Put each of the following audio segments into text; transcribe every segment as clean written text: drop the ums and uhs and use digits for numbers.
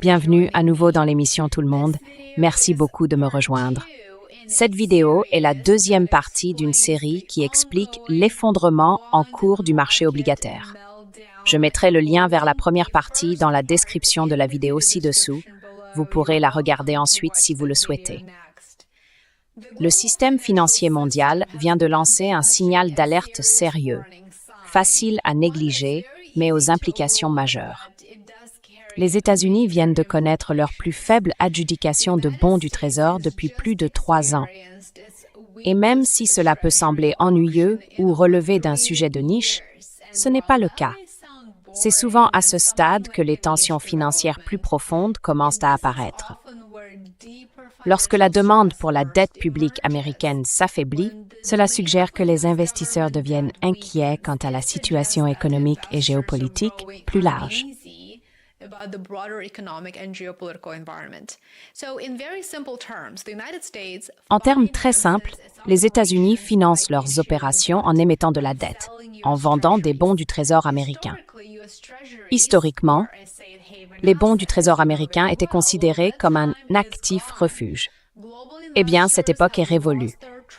Bienvenue à nouveau dans l'émission Tout le monde. Merci beaucoup de me rejoindre. Cette vidéo est la deuxième partie d'une série qui explique l'effondrement en cours du marché obligataire. Je mettrai le lien vers la première partie dans la description de la vidéo ci-dessous. Vous pourrez la regarder ensuite si vous le souhaitez. Le système financier mondial vient de lancer un signal d'alerte sérieux, facile à négliger, mais aux implications majeures. Les États-Unis viennent de connaître leur plus faible adjudication de bons du Trésor depuis plus de 3 ans. Et même si cela peut sembler ennuyeux ou relever d'un sujet de niche, ce n'est pas le cas. C'est souvent à ce stade que les tensions financières plus profondes commencent à apparaître. Lorsque la demande pour la dette publique américaine s'affaiblit, cela suggère que les investisseurs deviennent inquiets quant à la situation économique et géopolitique plus large. En termes très simples, les États-Unis financent leurs opérations en émettant de la dette, en vendant des bons du Trésor américain. Historiquement, les bons du Trésor américain étaient considérés comme un actif refuge. Eh bien, cette époque est révolue.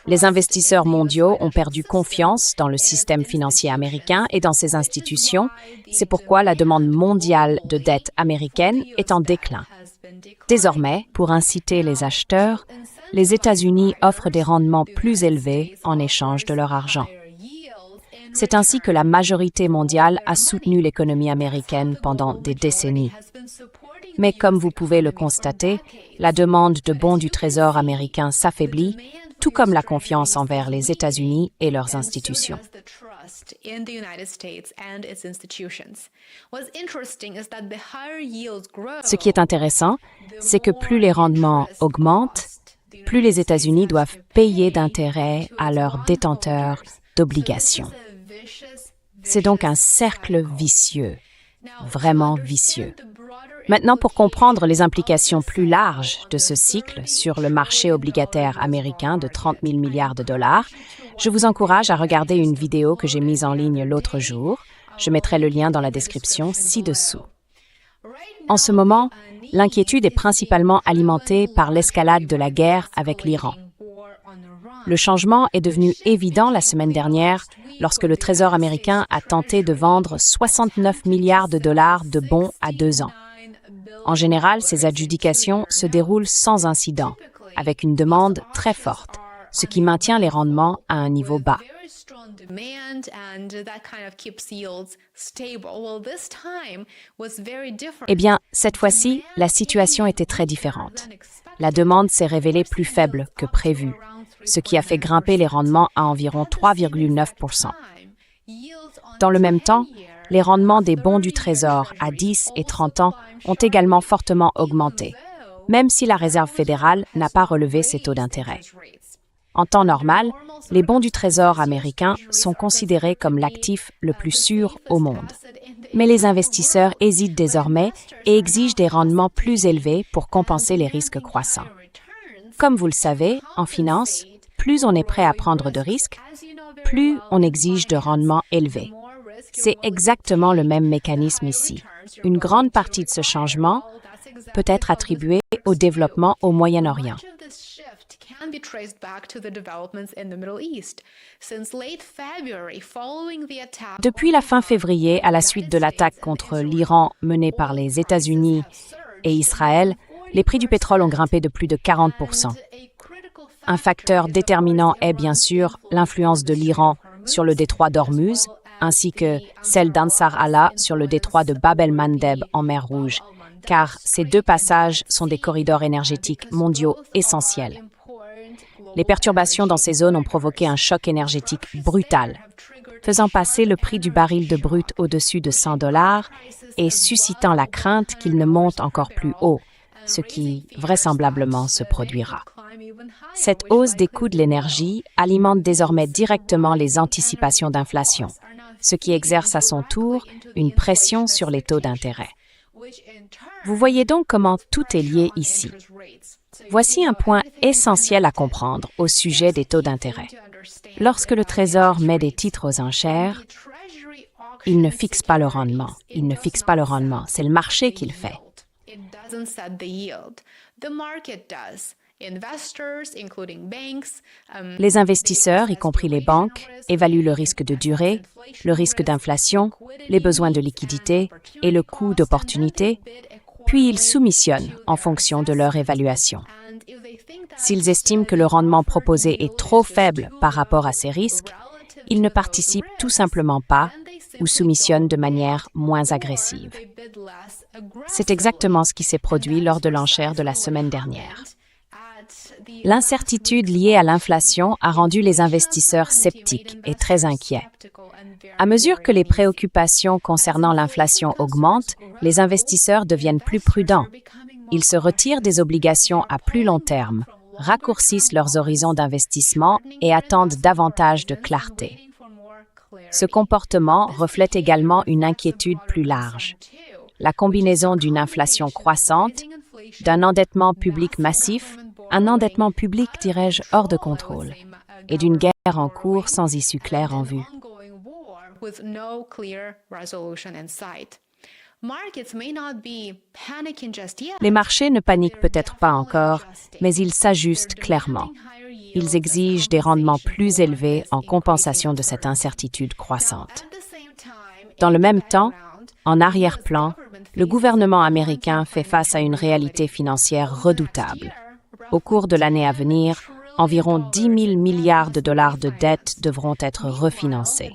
Les investisseurs mondiaux ont perdu confiance dans le système financier américain et dans ses institutions. C'est pourquoi la demande mondiale de dette américaine est en déclin. Désormais, pour inciter les acheteurs, les États-Unis offrent des rendements plus élevés en échange de leur argent. C'est ainsi que la majorité mondiale a soutenu l'économie américaine pendant des décennies. Mais comme vous pouvez le constater, la demande de bons du Trésor américain s'affaiblit, tout comme la confiance envers les États-Unis et leurs institutions. Ce qui est intéressant, c'est que plus les rendements augmentent, plus les États-Unis doivent payer d'intérêts à leurs détenteurs d'obligations. C'est donc un cercle vicieux, vraiment vicieux. Maintenant, pour comprendre les implications plus larges de ce cycle sur le marché obligataire américain de 30 000 milliards de dollars, je vous encourage à regarder une vidéo que j'ai mise en ligne l'autre jour. Je mettrai le lien dans la description ci-dessous. En ce moment, l'inquiétude est principalement alimentée par l'escalade de la guerre avec l'Iran. Le changement est devenu évident la semaine dernière lorsque le Trésor américain a tenté de vendre 69 milliards de dollars de bons à 2 ans. En général, ces adjudications se déroulent sans incident, avec une demande très forte, ce qui maintient les rendements à un niveau bas. Eh bien, cette fois-ci, la situation était très différente. La demande s'est révélée plus faible que prévu, ce qui a fait grimper les rendements à environ 3,9%. Dans le même temps, les rendements des bons du Trésor à 10 et 30 ans ont également fortement augmenté, même si la Réserve fédérale n'a pas relevé ses taux d'intérêt. En temps normal, les bons du Trésor américains sont considérés comme l'actif le plus sûr au monde. Mais les investisseurs hésitent désormais et exigent des rendements plus élevés pour compenser les risques croissants. Comme vous le savez, en finance, plus on est prêt à prendre de risques, plus on exige de rendements élevés. C'est exactement le même mécanisme ici. Une grande partie de ce changement peut être attribuée au développement au Moyen-Orient. Depuis la fin février, à la suite de l'attaque contre l'Iran menée par les États-Unis et Israël, les prix du pétrole ont grimpé de plus de 40%. Un facteur déterminant est bien sûr l'influence de l'Iran sur le détroit d'Ormuz, ainsi que celle d'Ansar Allah sur le détroit de Bab el-Mandeb en mer Rouge, car ces 2 passages sont des corridors énergétiques mondiaux essentiels. Les perturbations dans ces zones ont provoqué un choc énergétique brutal, faisant passer le prix du baril de brut au-dessus de $100 et suscitant la crainte qu'il ne monte encore plus haut, ce qui vraisemblablement se produira. Cette hausse des coûts de l'énergie alimente désormais directement les anticipations d'inflation, ce qui exerce à son tour une pression sur les taux d'intérêt. Vous voyez donc comment tout est lié ici. Voici un point essentiel à comprendre au sujet des taux d'intérêt. Lorsque le Trésor met des titres aux enchères, Il ne fixe pas le rendement. Il ne fixe pas le rendement. C'est le marché qui le fait. Les investisseurs, y compris les banques, évaluent le risque de durée, le risque d'inflation, les besoins de liquidité et le coût d'opportunité, puis ils soumissionnent en fonction de leur évaluation. S'ils estiment que le rendement proposé est trop faible par rapport à ces risques, ils ne participent tout simplement pas ou soumissionnent de manière moins agressive. C'est exactement ce qui s'est produit lors de l'enchère de la semaine dernière. L'incertitude liée à l'inflation a rendu les investisseurs sceptiques et très inquiets. À mesure que les préoccupations concernant l'inflation augmentent, les investisseurs deviennent plus prudents. Ils se retirent des obligations à plus long terme, raccourcissent leurs horizons d'investissement et attendent davantage de clarté. Ce comportement reflète également une inquiétude plus large. La combinaison d'une inflation croissante, d'un endettement public massif, un endettement public, dirais-je, hors de contrôle, et d'une guerre en cours sans issue claire en vue. Les marchés ne paniquent peut-être pas encore, mais ils s'ajustent clairement. Ils exigent des rendements plus élevés en compensation de cette incertitude croissante. Dans le même temps, en arrière-plan, le gouvernement américain fait face à une réalité financière redoutable. Au cours de l'année à venir, environ 10 000 milliards de dollars de dettes devront être refinancés.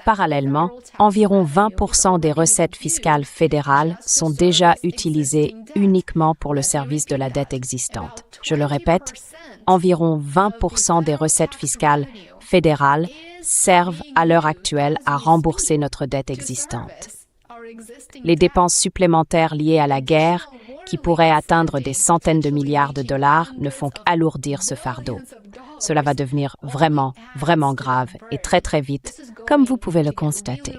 Parallèlement, environ 20% des recettes fiscales fédérales sont déjà utilisées uniquement pour le service de la dette existante. Je le répète, environ 20% des recettes fiscales fédérales servent à l'heure actuelle à rembourser notre dette existante. Les dépenses supplémentaires liées à la guerre, qui pourraient atteindre des centaines de milliards de dollars, ne font qu'alourdir ce fardeau. Cela va devenir vraiment, vraiment grave et très très vite, comme vous pouvez le constater.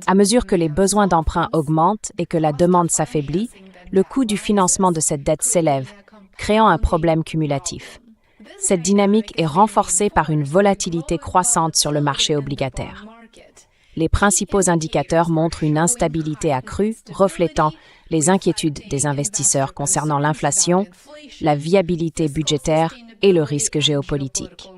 À mesure que les besoins d'emprunt augmentent et que la demande s'affaiblit, le coût du financement de cette dette s'élève, créant un problème cumulatif. Cette dynamique est renforcée par une volatilité croissante sur le marché obligataire. Les principaux indicateurs montrent une instabilité accrue, reflétant les inquiétudes des investisseurs concernant l'inflation, la viabilité budgétaire et le risque géopolitique.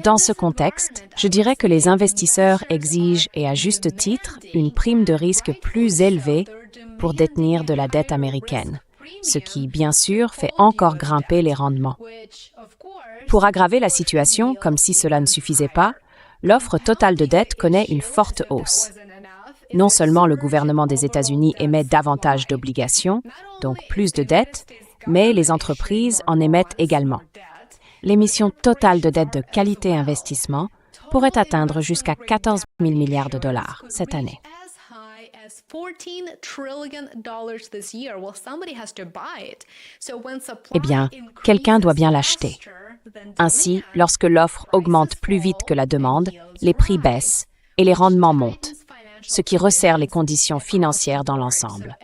Dans ce contexte, je dirais que les investisseurs exigent, et à juste titre, une prime de risque plus élevée pour détenir de la dette américaine, ce qui, bien sûr, fait encore grimper les rendements. Pour aggraver la situation, comme si cela ne suffisait pas, l'offre totale de dette connaît une forte hausse. Non seulement le gouvernement des États-Unis émet davantage d'obligations, donc plus de dettes, mais les entreprises en émettent également. L'émission totale de dette de qualité investissement pourrait atteindre jusqu'à 14 000 milliards de dollars cette année. Eh bien, quelqu'un doit bien l'acheter. Ainsi, lorsque l'offre augmente plus vite que la demande, les prix baissent et les rendements montent, ce qui resserre les conditions financières dans l'ensemble.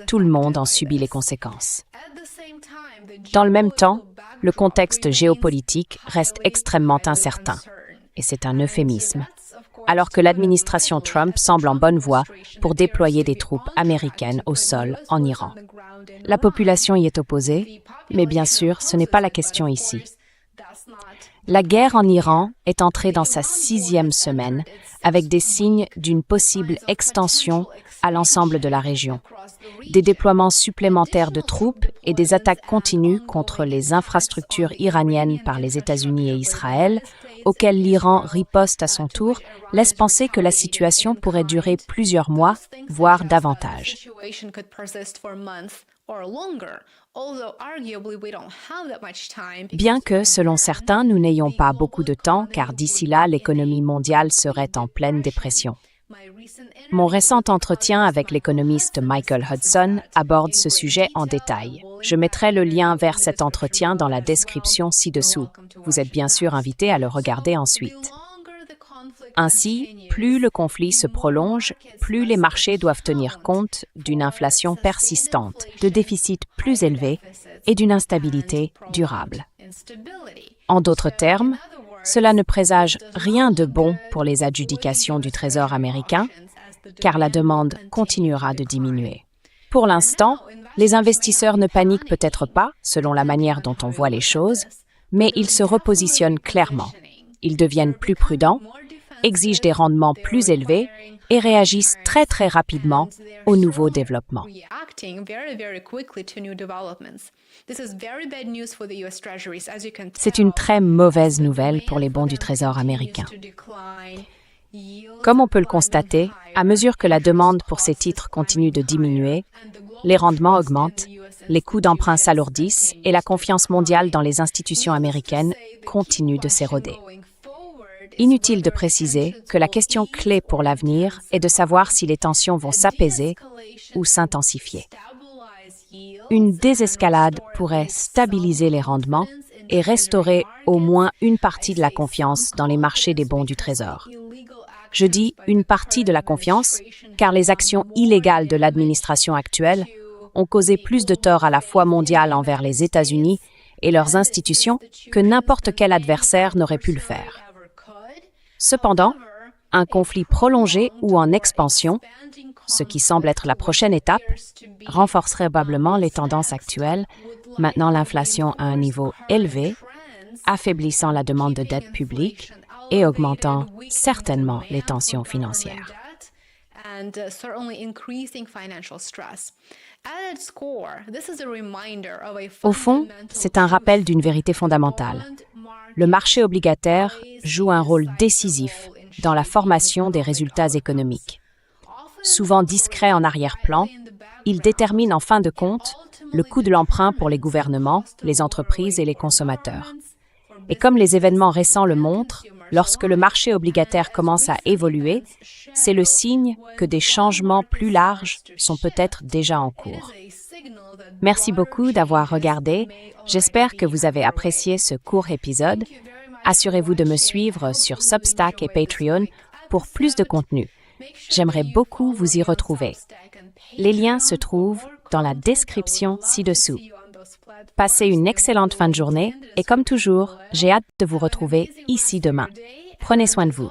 Tout le monde en subit les conséquences. Dans le même temps, le contexte géopolitique reste extrêmement incertain, et c'est un euphémisme, alors que l'administration Trump semble en bonne voie pour déployer des troupes américaines au sol en Iran. La population y est opposée, mais bien sûr, ce n'est pas la question ici. La guerre en Iran est entrée dans sa 6e semaine, avec des signes d'une possible extension à l'ensemble de la région. Des déploiements supplémentaires de troupes et des attaques continues contre les infrastructures iraniennes par les États-Unis et Israël, auxquelles l'Iran riposte à son tour, laissent penser que la situation pourrait durer plusieurs mois, voire davantage. Bien que, selon certains, nous n'ayons pas beaucoup de temps, car d'ici là, l'économie mondiale serait en pleine dépression. Mon récent entretien avec l'économiste Michael Hudson aborde ce sujet en détail. Je mettrai le lien vers cet entretien dans la description ci-dessous. Vous êtes bien sûr invité à le regarder ensuite. Ainsi, plus le conflit se prolonge, plus les marchés doivent tenir compte d'une inflation persistante, de déficits plus élevés et d'une instabilité durable. En d'autres termes, cela ne présage rien de bon pour les adjudications du Trésor américain, car la demande continuera de diminuer. Pour l'instant, les investisseurs ne paniquent peut-être pas, selon la manière dont on voit les choses, mais ils se repositionnent clairement. Ils deviennent plus prudents, exigent des rendements plus élevés et réagissent très rapidement aux nouveaux développements. C'est une très mauvaise nouvelle pour les bons du Trésor américain. Comme on peut le constater, à mesure que la demande pour ces titres continue de diminuer, les rendements augmentent, les coûts d'emprunt s'alourdissent et la confiance mondiale dans les institutions américaines continue de s'éroder. Inutile de préciser que la question clé pour l'avenir est de savoir si les tensions vont s'apaiser ou s'intensifier. Une désescalade pourrait stabiliser les rendements et restaurer au moins une partie de la confiance dans les marchés des bons du Trésor. Je dis une partie de la confiance, car les actions illégales de l'administration actuelle ont causé plus de tort à la fois mondiale envers les États-Unis et leurs institutions que n'importe quel adversaire n'aurait pu le faire. Cependant, un conflit prolongé ou en expansion, ce qui semble être la prochaine étape, renforcerait probablement les tendances actuelles, maintenant l'inflation à un niveau élevé, affaiblissant la demande de dette publique et augmentant certainement les tensions financières. Au fond, c'est un rappel d'une vérité fondamentale. Le marché obligataire joue un rôle décisif dans la formation des résultats économiques. Souvent discret en arrière-plan, il détermine en fin de compte le coût de l'emprunt pour les gouvernements, les entreprises et les consommateurs. Et comme les événements récents le montrent, lorsque le marché obligataire commence à évoluer, c'est le signe que des changements plus larges sont peut-être déjà en cours. Merci beaucoup d'avoir regardé. J'espère que vous avez apprécié ce court épisode. Assurez-vous de me suivre sur Substack et Patreon pour plus de contenu. J'aimerais beaucoup vous y retrouver. Les liens se trouvent dans la description ci-dessous. Passez une excellente fin de journée et comme toujours, j'ai hâte de vous retrouver ici demain. Prenez soin de vous.